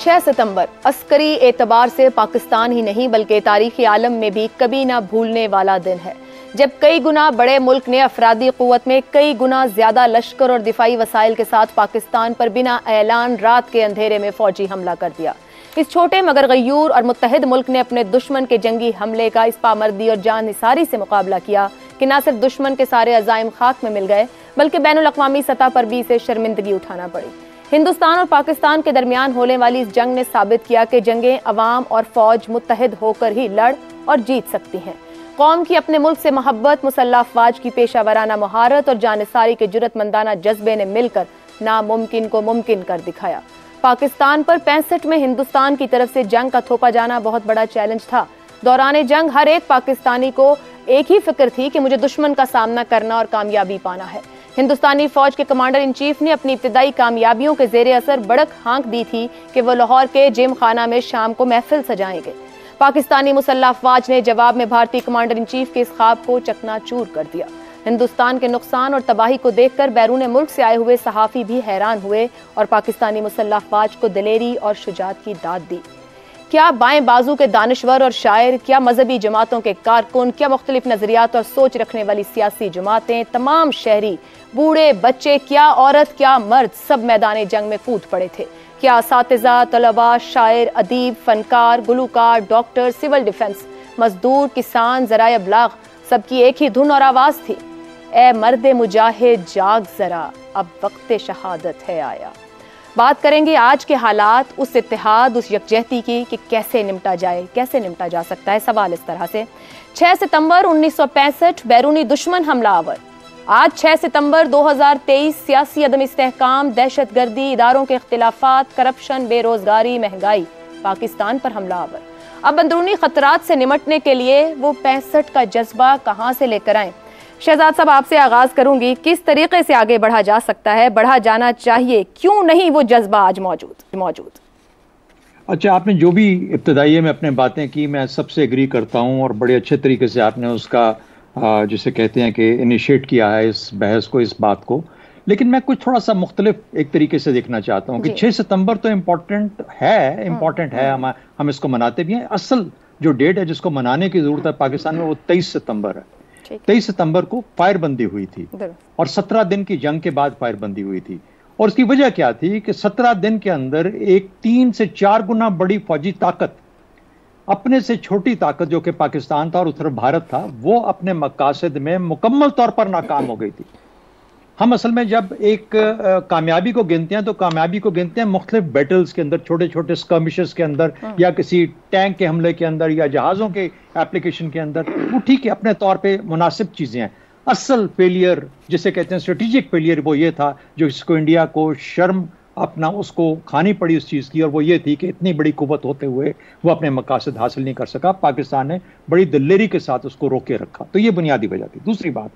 6 सितंबर अस्करी एतबार से पाकिस्तान ही नहीं बल्कि तारीखी आलम में भी कभी ना भूलने वाला दिन है, जब कई गुना बड़े मुल्क ने अफरादी क़ुव्वत में कई गुना ज्यादा लश्कर और दिफाई वसाइल के साथ पाकिस्तान पर बिना ऐलान रात के अंधेरे में फौजी हमला कर दिया। इस छोटे मगर गयूर और मुत्तहिद मुल्क ने अपने दुश्मन के जंगी हमले का इस पामर्दी और जाननिसारी से मुकाबला किया कि न सिर्फ दुश्मन के सारे अज़ाइम खाक में मिल गए बल्कि बैनुल अक़वामी सतह पर भी इसे शर्मिंदगी उठाना पड़ी। हिंदुस्तान और पाकिस्तान के दरमियान होने वाली इस जंग ने साबित किया कि जंगें अवाम और फौज मुत्तहिद होकर ही लड़ और जीत सकती हैं। कौम की अपने मुल्क से मोहब्बत, मुसल्लह अफवाज की पेशावराना महारत और जानसारी के जुर्रतमंदाना जज्बे ने मिलकर नामुमकिन को मुमकिन कर दिखाया। पाकिस्तान पर 65 में हिंदुस्तान की तरफ से जंग का थोपा जाना बहुत बड़ा चैलेंज था। दौरान जंग हर एक पाकिस्तानी को एक ही फिक्र थी कि मुझे दुश्मन का सामना करना और कामयाबी पाना है। हिंदुस्तानी फौज के कमांडर इन चीफ ने अपनी इब्तिदाई कामयाबियों के जेर असर बड़क हाँक दी थी कि वो लाहौर के जिम खाना में शाम को महफिल सजाएंगे। पाकिस्तानी मुसल्लह अफवाज ने जवाब में भारतीय कमांडर इन चीफ के इस ख्वाब को चकनाचूर कर दिया। हिंदुस्तान के नुकसान और तबाही को देखकर बैरून मुल्क से आए हुए सहाफ़ी भी हैरान हुए और पाकिस्तानी मुसल्लह अफवाज को दिलेरी और शुजाअत की दाद दी। क्या बाएं बाजू के दानिश्वर और शायर, क्या मजहबी जमातों के कारकुन, क्या मुख्तलिफ नजरियात और सोच रखने वाली सियासी जमातें, तमाम शहरी, बूढ़े बच्चे, क्या औरत क्या मर्द, सब मैदान जंग में कूद पड़े थे। क्या असातिज़ा, तलबा, शायर, अदीब, फनकार, गुलूकार, डॉक्टर, सिविल डिफेंस, मजदूर, किसान, ज़राए अबलाग, सबकी एक ही धुन और आवाज़ थी, ए मर्द मुजाहिद जाग जरा, अब वक्त शहादत है आया। बात करेंगे आज के हालात, उस इत्तेहाद, उस यकजहती की कि कैसे निपटा जाए, कैसे निपटा जा सकता है। सवाल इस तरह से, 6 सितंबर 1965 बैरूनी दुश्मन हमलावर। आज 6 सितंबर 2023 सियासी अदम इस्तेहकाम, दहशतगर्दी, इदारों के इख्तिलाफात, करप्शन, बेरोजगारी, महंगाई, पाकिस्तान पर हमलावर। अब अंदरूनी खतरात से निमटने के लिए वो 65 का जज्बा कहाँ से लेकर आए। शहजाद साहब, आपसे आगाज करूंगी, किस तरीके से आगे बढ़ा जा सकता है, बढ़ा जाना चाहिए, क्यों नहीं वो जज्बा आज मौजूद? अच्छा, आपने जो भी इब्तदाई में अपने बातें की, मैं सबसे एग्री करता हूं और बड़े अच्छे तरीके से आपने उसका जिसे कहते हैं कि इनिशिएट किया है इस बहस को, इस बात को। लेकिन मैं कुछ थोड़ा सा मुख्तलिफ एक तरीके से देखना चाहता हूँ कि 6 सितंबर तो इम्पोर्टेंट है, हम इसको मनाते भी हैं। असल जो डेट है जिसको मनाने की जरूरत है पाकिस्तान में, वो 23 सितंबर है। 23 सितंबर को फायरबंदी हुई थी और 17 दिन की जंग के बाद फायरबंदी हुई थी। और उसकी वजह क्या थी कि 17 दिन के अंदर एक 3 से 4 गुना बड़ी फौजी ताकत, अपने से छोटी ताकत जो कि पाकिस्तान था और उत्तर भारत था, वो अपने मकासद में मुकम्मल तौर पर नाकाम हो गई थी। हम असल में जब एक कामयाबी को गिनते हैं तो कामयाबी को गिनते हैं मुख्तलिफ बैटल्स के अंदर, छोटे छोटे स्कर्मिशेस के अंदर, या किसी टैंक के हमले के अंदर, या जहाज़ों के एप्लीकेशन के अंदर। वो ठीक है, अपने तौर पे मुनासिब चीज़ें हैं। असल फेलियर जिसे कहते हैं स्ट्रेटेजिक फेलियर, वो ये था जो इसको इंडिया को शर्म अपना उसको खानी पड़ी उस चीज़ की, और वो ये थी कि इतनी बड़ी कुव्वत होते हुए वो अपने मकासद हासिल नहीं कर सका। पाकिस्तान ने बड़ी दिलेरी के साथ उसको रोके रखा। तो ये बुनियादी वजह थी। दूसरी बात,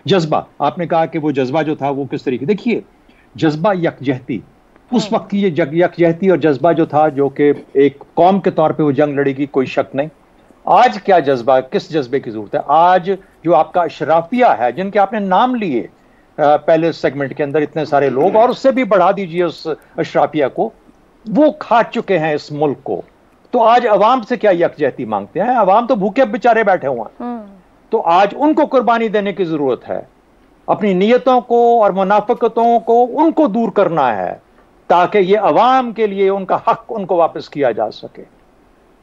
जज्बा। आपने कहा कि वो जज्बा जो था वो किस तरीके, देखिए जज्बा यकजहती, उस वक्त की ये यकजहती और जज्बा जो था, जो कि एक कौम के तौर पे वो जंग लड़ेगी, कोई शक नहीं। आज क्या जज्बा, किस जज्बे की जरूरत है? आज जो आपका अशराफिया है, जिनके आपने नाम लिए पहले सेगमेंट के अंदर इतने सारे लोग, और उससे भी बढ़ा दीजिए उस अशराफिया को, वो खा चुके हैं इस मुल्क को। तो आज अवाम से क्या यकजहती मांगते हैं? अवाम तो भूखे बेचारे बैठे हुए हैं। तो आज उनको कुर्बानी देने की जरूरत है। अपनी नीयतों को और मुनाफिकतों को उनको दूर करना है ताकि ये अवाम के लिए उनका हक उनको वापस किया जा सके।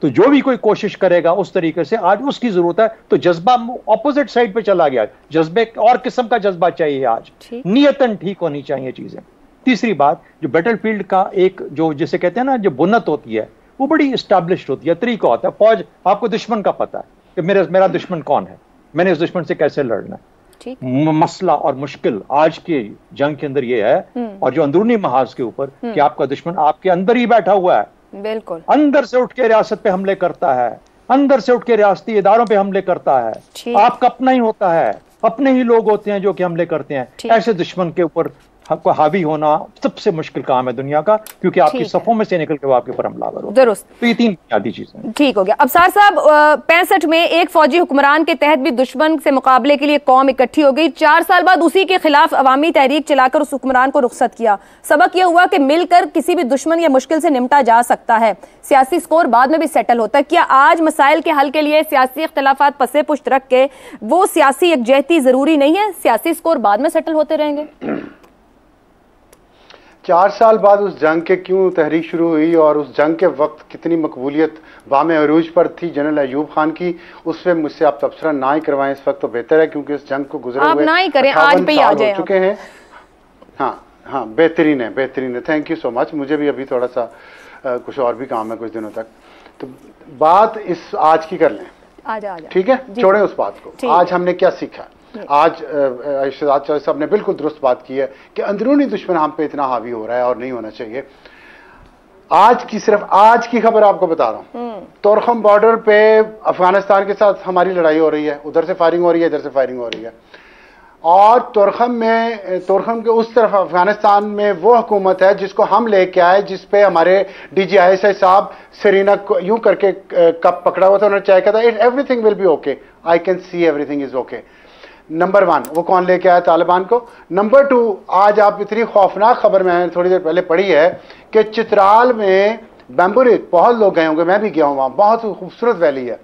तो जो भी कोई कोशिश करेगा उस तरीके से, आज उसकी जरूरत है। तो जज्बा ऑपोजिट साइड पे चला गया। जज्बे और किस्म का जज्बा चाहिए आज, नीयतन ठीक होनी चाहिए चीजें। तीसरी बात, जो बैटलफील्ड का एक जो जिसे कहते हैं ना, जो बुनत होती है, वो बड़ी स्टैब्लिश्ड होती है, तरीका होता है। फौज, आपको दुश्मन का पता है कि मेरा दुश्मन कौन है, मैंने इस दुश्मन से कैसे लड़ना है। मसला और मुश्किल आज के जंग के अंदर ये है, और जो अंदरूनी महाज के ऊपर, कि आपका दुश्मन आपके अंदर ही बैठा हुआ है। बिल्कुल, अंदर से उठ के रियासत पे हमले करता है, अंदर से उठ के रियासती इदारों पे हमले करता है। आपका अपना ही होता है, अपने ही लोग होते हैं जो कि हमले करते हैं। ऐसे दुश्मन के ऊपर आपको हावी होना सबसे मुश्किल काम है दुनिया का, क्योंकि आपकी सफों में से निकल के वो आपके ऊपर हमलावर हो। दुरुस्त। तो ये 3 बुनियादी चीजें। ठीक हो गया। अबसार साहब, 65 में एक फौजी हुक्मरान के तहत भी दुश्मन से मुकाबले के लिए कौम इकट्ठी हो गई। 4 साल बाद उसी के खिलाफ अवामी तहरीक चलाकर उस हुक्मरान को रुखसत किया। सबक यह हुआ कि मिलकर किसी भी दुश्मन या मुश्किल से निपटा जा सकता है, सियासी स्कोर बाद में भी सेटल होता है। क्या आज मसाइल के हल के लिए सियासी इख्तलाफात पसे पुश्त रख के वो सियासी यकजहती जरूरी नहीं है? सियासी स्कोर बाद में सेटल होते रहेंगे। 4 साल बाद उस जंग के क्यों तहरीक शुरू हुई और उस जंग के वक्त कितनी मकबूलियत वामे अरूज पर थी जनरल अयूब खान की, उससे मुझसे आप तबसरा ना ही करवाएं इस वक्त तो बेहतर है, क्योंकि इस जंग को गुजरे हुए ना ही करें, आज पे ही आ जाए चुके हैं। हाँ, बेहतरीन है। Thank you so much. मुझे भी अभी थोड़ा सा कुछ और भी काम है कुछ दिनों तक, तो बात इस आज की कर लें। आजा। ठीक है, छोड़ें उस बात को। आज हमने क्या सीखा? आज इरशाद साहब ने बिल्कुल दुरुस्त बात की है कि अंदरूनी दुश्मन हम पे इतना हावी हो रहा है और नहीं होना चाहिए। सिर्फ आज की खबर आपको बता रहा हूं। तोरखम बॉर्डर पे अफगानिस्तान के साथ हमारी लड़ाई हो रही है, उधर से फायरिंग हो रही है, इधर से फायरिंग हो रही है, और तोरखम के उस तरफ अफगानिस्तान में वो हुकूमत है जिसको हम लेके आए, जिसपे हमारे DGISI साहब सेरीना को यूं करके कप पकड़ा हुआ था, उन्होंने चाहे कहा था everything will be okay, I can see everything is okay. Number 1 वो कौन लेके आया? तालिबान को। नंबर 2, आज आप इतनी खौफनाक खबर मैंने थोड़ी देर पहले पढ़ी है कि चित्राल में बैम्बुरिक, बहुत लोग गए होंगे, मैं भी गया हूं वहां, बहुत खूबसूरत वैली है,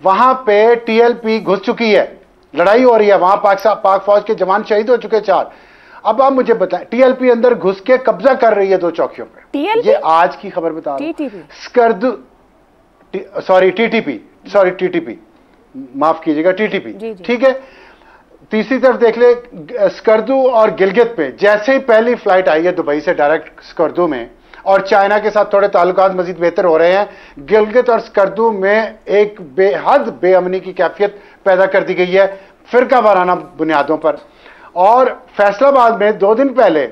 वहां पे TLP घुस चुकी है, लड़ाई हो रही है वहां, पाक फौज के जवान शहीद हो चुके 4। अब आप मुझे बताएं, TLP अंदर घुस के कब्जा कर रही है 2 चौकियों पे। ये आज की खबर बता रहा हूं। स्कर्दू, सॉरी TTP, माफ कीजिएगा, TTP, ठीक है। तीसरी तरफ देख ले, स्कर्दू और गिलगित पे जैसे ही पहली फ्लाइट आई है दुबई से डायरेक्ट स्कर्दू में, और चाइना के साथ थोड़े ताल्लुकात मजीद बेहतर हो रहे हैं, गिलगित और स्कर्दू में एक बेहद बेअमनी की कैफियत पैदा कर दी गई है फिरका वाराना बुनियादों पर। और फैसलाबाद में 2 दिन पहले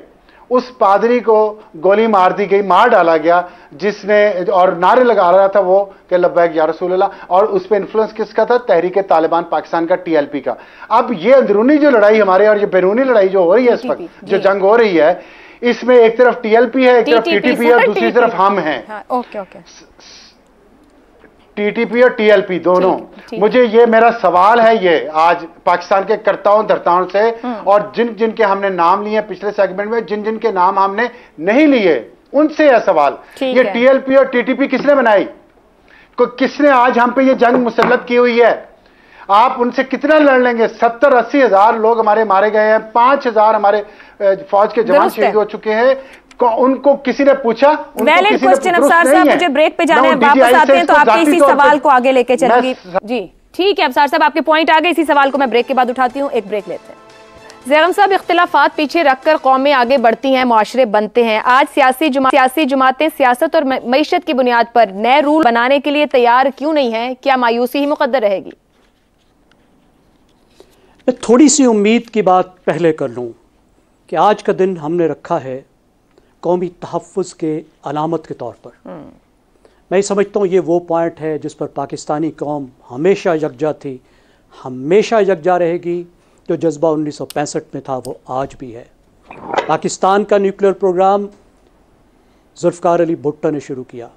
उस पादरी को गोली मार दी गई, मार डाला गया, जिसने और नारे लगा रहा था वो कि लब्बैक या रसूल अल्लाह, और उस पर इन्फ्लुएंस किसका था? तहरीक तालिबान पाकिस्तान का, TLP का। अब ये अंदरूनी जो लड़ाई हमारे और ये बैरूनी लड़ाई जो हो रही है इस वक्त, जो जंग हो रही है, इसमें एक तरफ TLP है, एक तरफ TTP है, और दूसरी तरफ हम हैं। TTP और TLP दोनों। मुझे ये मेरा सवाल है, ये आज पाकिस्तान के कर्ताओं धर्ताओं से, और जिन के हमने नाम लिए पिछले सेगमेंट में, जिन के नाम हमने नहीं लिए, उनसे यह सवाल, ये TLP और TTP किसने बनाई? किसने आज हम पे ये जंग मुसल्लत की हुई है? आप उनसे कितना लड़ लेंगे? 70-80 हजार लोग हमारे मारे गए हैं, 5000 हमारे फौज के जवान शहीद हो चुके हैं। उनको किसी ने पूछा? Valid question. अफसार साहब, मुझे ब्रेक पे जाना है, वापस आते हैं तो आपके इसी सवाल को आगे लेके चलूंगी। जी ठीक है अफसार साहब, आपके पॉइंट आ गए। इसी सवाल को मैं ब्रेक के बाद उठाती हूँ, एक ब्रेक लेते हैं। ज़ैगम साहब, इख्तिलाफात पीछे रखकर कौमें आगे बढ़ती हैं, मुआशरे बनते हैं। आज सियासी जमातें सियासत और मईशत की बुनियाद पर नए रूल बनाने के लिए तैयार क्यों नहीं है? क्या मायूसी ही मुकद्दर रहेगी? मैं थोड़ी सी उम्मीद की बात पहले कर लूँ कि आज का दिन हमने रखा है कौमी तहफ़्फ़ुज़ के अलामत के तौर पर। मैं समझता हूँ ये वो पॉइंट है जिस पर पाकिस्तानी कौम हमेशा यकजा थी, हमेशा यकजा रहेगी। जो जज्बा 1965 में था वो आज भी है। पाकिस्तान का न्यूक्लियर प्रोग्राम जुल्फ़िकार अली भुट्टो ने शुरू किया,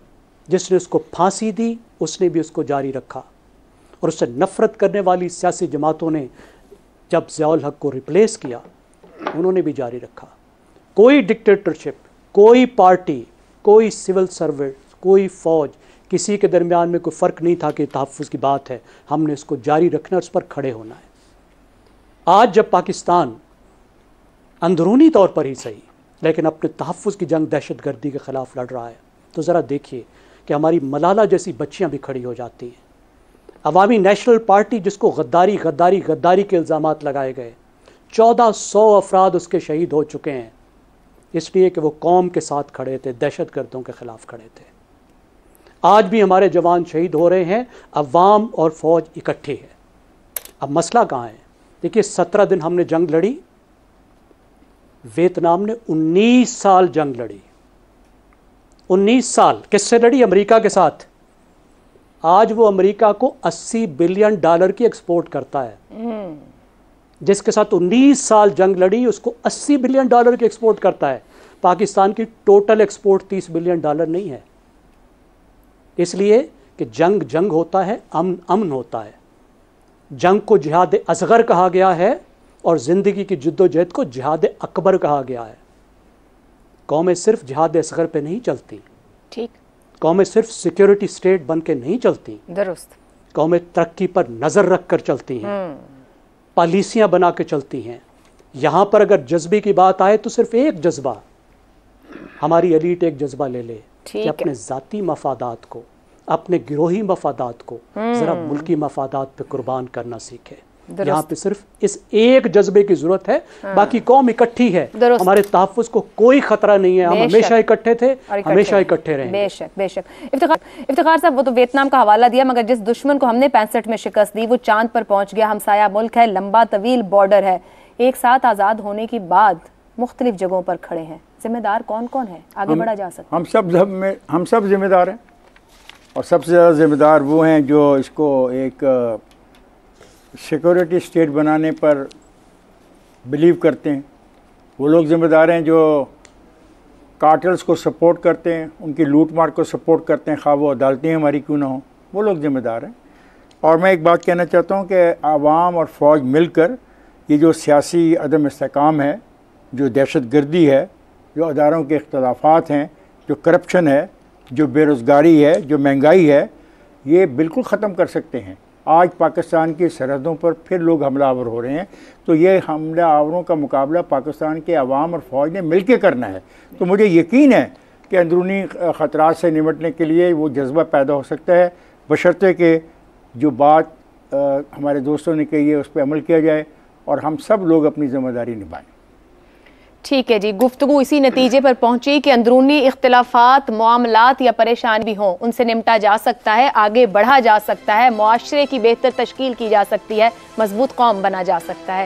जिसने उसको फांसी दी उसने भी उसको जारी रखा, और उससे नफ़रत करने वाली सियासी जमातों ने जब ज़ियाउल हक़ को रिप्लेस किया उन्होंने भी जारी रखा। कोई डिक्टेटरशिप, कोई पार्टी, कोई सिविल सर्विस, कोई फ़ौज, किसी के दरमियान में कोई फ़र्क नहीं था कि तहफ़्फ़ुज़ की बात है, हमने इसको जारी रखना, उस पर खड़े होना है। आज जब पाकिस्तान अंदरूनी तौर पर ही सही लेकिन अपने तहफ़्फ़ुज़ की जंग दहशतगर्दी के ख़िलाफ़ लड़ रहा है, तो ज़रा देखिए कि हमारी मलाला जैसी बच्चियाँ भी खड़ी हो जाती हैं। अवामी नेशनल पार्टी जिसको गद्दारी गद्दारी गद्दारी के इल्ज़ामात लगाए गए, 1400 अफराद उसके शहीद हो चुके हैं, इसलिए कि वो कौम के साथ खड़े थे, दहशतगर्दों के ख़िलाफ़ खड़े थे। आज भी हमारे जवान शहीद हो रहे हैं, अवाम और फ़ौज इकट्ठी है। अब मसला कहाँ है? देखिए 17 दिन हमने जंग लड़ी, वियतनाम ने 19 साल जंग लड़ी। 19 साल किससे लड़ी? अमेरिका के साथ। आज वो अमेरिका को $80 बिलियन की एक्सपोर्ट करता है। जिसके साथ 19 साल जंग लड़ी, उसको $80 बिलियन की एक्सपोर्ट करता है। पाकिस्तान की टोटल एक्सपोर्ट $30 बिलियन नहीं है। इसलिए कि जंग जंग होता है, अमन अमन होता है। जंग को जिहाद असगर कहा गया है और ज़िंदगी की जद्दोजहद को जिहाद अकबर कहा गया है। कौमें सिर्फ जिहाद असगर पे नहीं चलती, ठीक। कौमें सिर्फ सिक्योरिटी स्टेट बन के नहीं चलती, दुरुस्त। कौमें तरक्की पर नज़र रख कर चलती हैं, पॉलिसियाँ बना के चलती हैं। यहाँ पर अगर जज्बे की बात आए तो सिर्फ एक जज्बा, हमारी एलीट एक जज्बा ले ले कि अपने ज़ाती मफादात को, अपने गिरोही मफादात को ज़रा मुल्की मफादात पे कुर्बान करना सीखे। यहाँ पे सिर्फ इस एक जज्बे की जरूरत है। बाकी कौम इकट्ठी है, हमारे तहफ़्फ़ुज़ को कोई खतरा नहीं है। हम हमेशा इकट्ठे थे, हमेशा इकट्ठे रहेंगे। बेशक बेशक। इफ्तिखार साहब, वो तो वियतनाम का हवाला दिया, मगर जिस दुश्मन को हमने 65 में शिकस्त दी वो चांद पर पहुंच गया। हमसाया मुल्क है, लंबा तवील बॉर्डर है, एक साथ आज़ाद होने की बाद मुख्तलिफ जगहों पर खड़े हैं। जिम्मेदार कौन कौन है? आगे बढ़ा जा सकता है? हम सब जिम्मेदार हैं, और सबसे ज़्यादा जिम्मेदार वो हैं जो इसको एक सिक्योरिटी स्टेट बनाने पर बिलीव करते हैं। वो लोग ज़िम्मेदार हैं जो कार्टल्स को सपोर्ट करते हैं, उनकी लूट मार को सपोर्ट करते हैं, खा वो अदालतें हमारी क्यों ना हो, वो लोग ज़िम्मेदार हैं। और मैं एक बात कहना चाहता हूँ कि आवाम और फ़ौज मिलकर ये जो सियासी अदम इस्तेकाम है, जो दहशत गर्दी है, जो अदारों के इख्तलाफात हैं, जो करप्शन है, जो बेरोज़गारी है, जो महंगाई है, ये बिल्कुल ख़त्म कर सकते हैं। आज पाकिस्तान की सरहदों पर फिर लोग हमलावर हो रहे हैं, तो ये हमलावरों का मुकाबला पाकिस्तान के अवाम और फ़ौज ने मिल के करना है। तो मुझे यकीन है कि अंदरूनी ख़तरात से निपटने के लिए वो जज्बा पैदा हो सकता है, बशर्ते कि जो बात हमारे दोस्तों ने कही है उस पर अमल किया जाए और हम सब लोग अपनी ज़िम्मेदारी निभाएं। ठीक है जी, गुफ्तगू इसी नतीजे पर पहुंची कि अंदरूनी इख्तिलाफात, मामलात या परेशानी भी हों, उनसे निपटा जा सकता है, आगे बढ़ा जा सकता है, मुआशरे की बेहतर तश्कील की जा सकती है, मजबूत कौम बना जा सकता है।